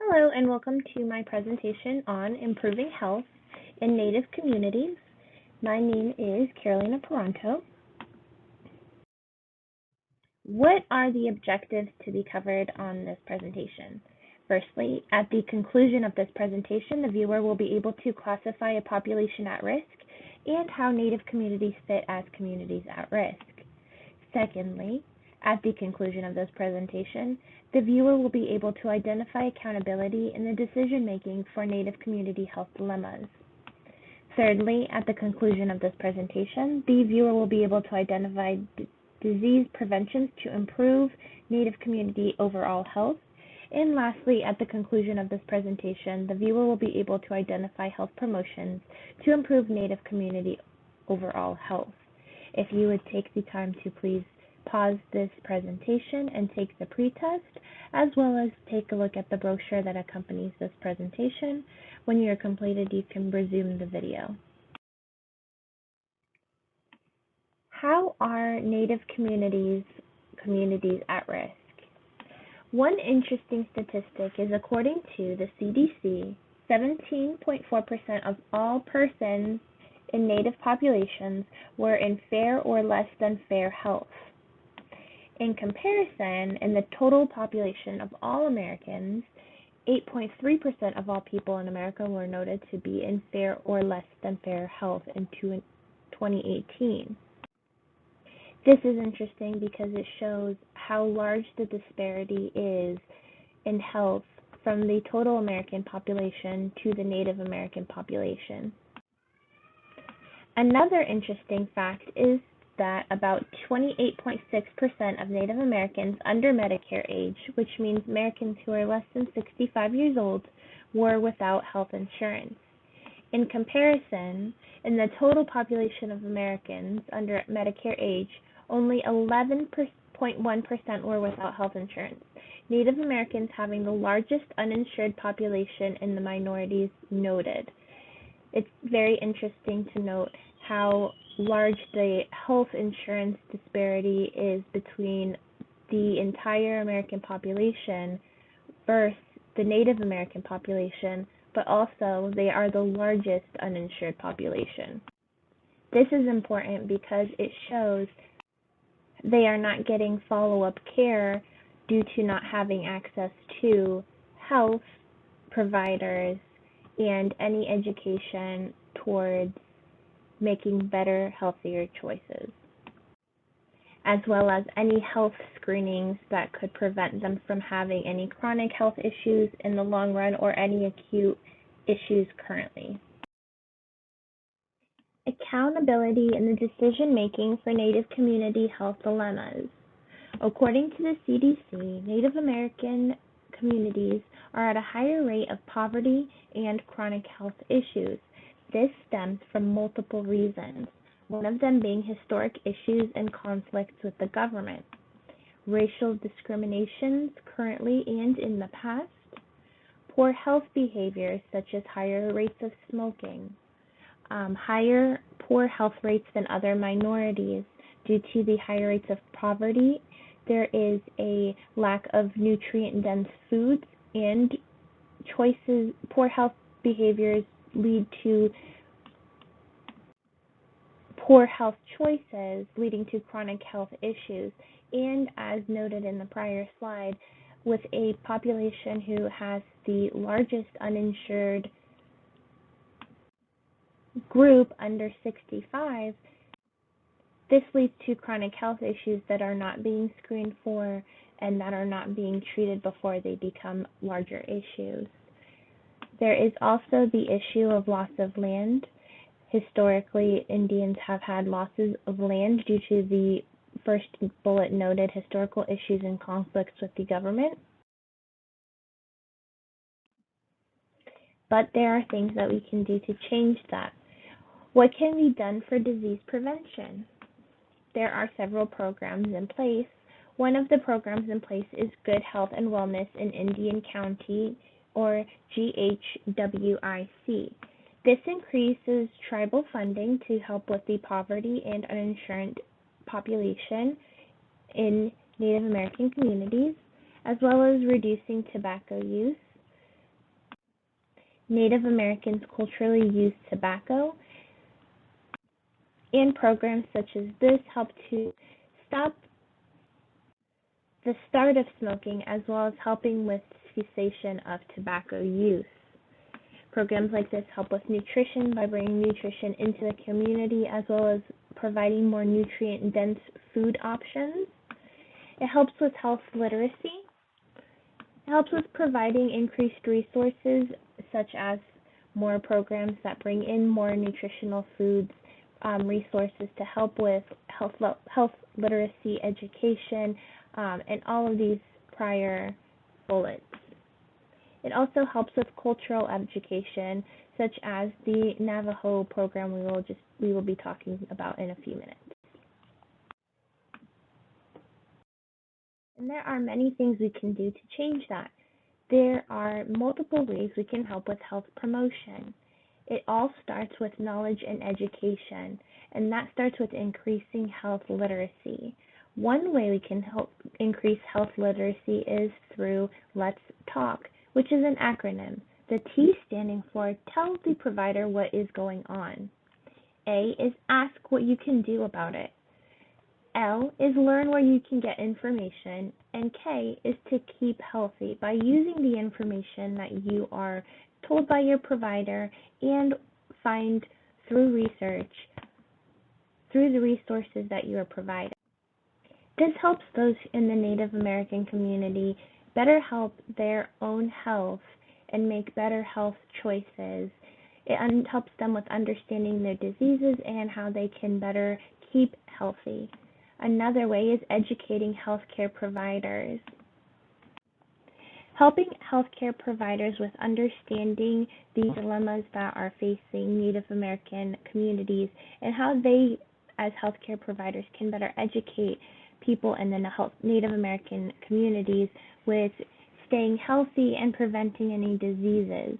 Hello and welcome to my presentation on improving health in Native communities. My name is Carolina Paronto. What are the objectives to be covered on this presentation? Firstly, at the conclusion of this presentation, the viewer will be able to classify a population at risk and how Native communities fit as communities at risk. Secondly, at the conclusion of this presentation, the viewer will be able to identify accountability in the decision-making for Native community health dilemmas. Thirdly, at the conclusion of this presentation, the viewer will be able to identify disease preventions to improve Native community overall health. And lastly, at the conclusion of this presentation, the viewer will be able to identify health promotions to improve Native community overall health. If you would take the time to please pause this presentation and take the pretest, as well as take a look at the brochure that accompanies this presentation. When you are completed, you can resume the video. How are Native communities at risk? One interesting statistic is according to the CDC, 17.4% of all persons in Native populations were in fair or less than fair health. In comparison, in the total population of all Americans, 8.3% of all people in America were noted to be in fair or less than fair health in 2018. This is interesting because it shows how large the disparity is in health from the total American population to the Native American population. Another interesting fact is that about 28.6% of Native Americans under Medicare age, which means Americans who are less than 65 years old, were without health insurance. In comparison, in the total population of Americans under Medicare age, only 11.1% were without health insurance. Native Americans having the largest uninsured population in the minorities noted. It's very interesting to note how large the health insurance disparity is between the entire American population versus the Native American population, but also they are the largest uninsured population. This is important because it shows they are not getting follow-up care due to not having access to health providers and any education towards making better, healthier choices, as well as any health screenings that could prevent them from having any chronic health issues in the long run or any acute issues currently. Accountability in the decision-making for Native community health dilemmas. According to the CDC, Native American communities are at a higher rate of poverty and chronic health issues. This stems from multiple reasons, one of them being historic issues and conflicts with the government, racial discriminations currently and in the past, poor health behaviors such as higher rates of smoking, poor health rates than other minorities due to the higher rates of poverty. There is a lack of nutrient-dense foods, and poor health behaviors lead to poor health choices, leading to chronic health issues. And as noted in the prior slide, with a population who has the largest uninsured group under 65, this leads to chronic health issues that are not being screened for and that are not being treated before they become larger issues. There is also the issue of loss of land. Historically, Indians have had losses of land due to the first bullet noted historical issues and conflicts with the government. But there are things that we can do to change that. What can be done for disease prevention? There are several programs in place. One of the programs in place is Good Health and Wellness in Indian County, or GHWIC. This increases tribal funding to help with the poverty and uninsured population in Native American communities, as well as reducing tobacco use, Native Americans culturally used tobacco, and programs such as this help to stop the start of smoking as well as helping with cessation of tobacco use. Programs like this help with nutrition by bringing nutrition into the community as well as providing more nutrient-dense food options. It helps with health literacy. It helps with providing increased resources such as more programs that bring in more nutritional foods, resources to help with health literacy education, and all of these prior bullets. It also helps with cultural education, such as the Navajo program we will be talking about in a few minutes. And there are many things we can do to change that. There are multiple ways we can help with health promotion. It all starts with knowledge and education, and that starts with increasing health literacy. One way we can help increase health literacy is through Let's Talk, which is an acronym. The T standing for tell the provider what is going on. A is ask what you can do about it. L is learn where you can get information, and K is to keep healthy by using the information that you are told by your provider and find through research through the resources that you are provided. This helps those in the Native American community better help their own health and make better health choices. It helps them with understanding their diseases and how they can better keep healthy. Another way is educating healthcare providers. Helping healthcare providers with understanding the dilemmas that are facing Native American communities and how they, as healthcare providers, can better educate people in the Native American communities with staying healthy and preventing any diseases.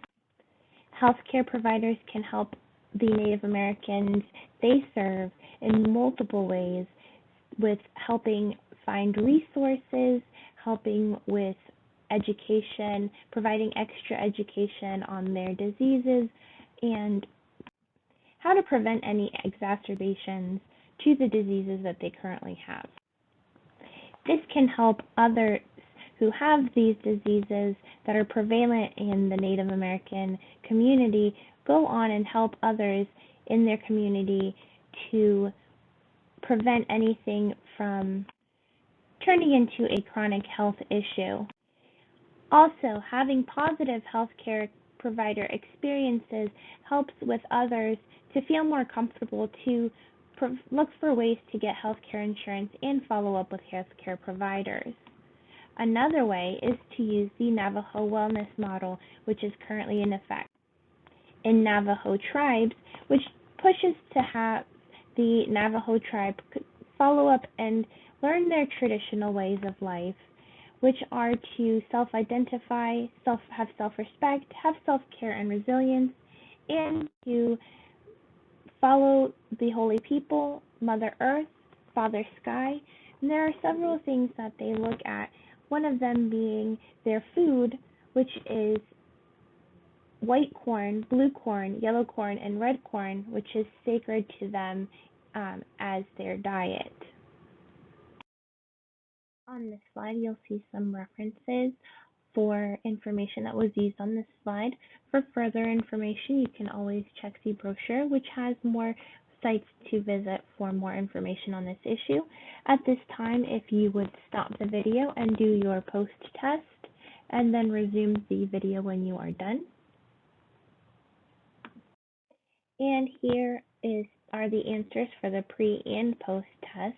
Healthcare providers can help the Native Americans they serve in multiple ways, with helping find resources, helping with education, providing extra education on their diseases, and how to prevent any exacerbations to the diseases that they currently have. This can help others who have these diseases that are prevalent in the Native American community go on and help others in their community to prevent anything from turning into a chronic health issue. Also, having positive healthcare provider experiences helps with others to feel more comfortable to look for ways to get healthcare insurance and follow up with healthcare providers. Another way is to use the Navajo Wellness Model, which is currently in effect in Navajo tribes, which pushes to have the Navajo tribe follow up and learn their traditional ways of life, which are to self-identify, have self-respect, have self-care and resilience, and to follow the holy people, Mother Earth, Father Sky. And there are several things that they look at, one of them being their food, which is white corn, blue corn, yellow corn, and red corn, which is sacred to them as their diet. On this slide, you'll see some references for information that was used on this slide. For further information, you can always check the brochure, which has more sites to visit for more information on this issue. At this time, if you would stop the video and do your post-test, and then resume the video when you are done. And here are the answers for the pre and post test.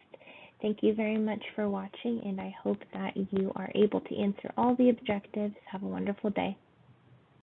Thank you very much for watching, and I hope that you are able to answer all the objectives. Have a wonderful day.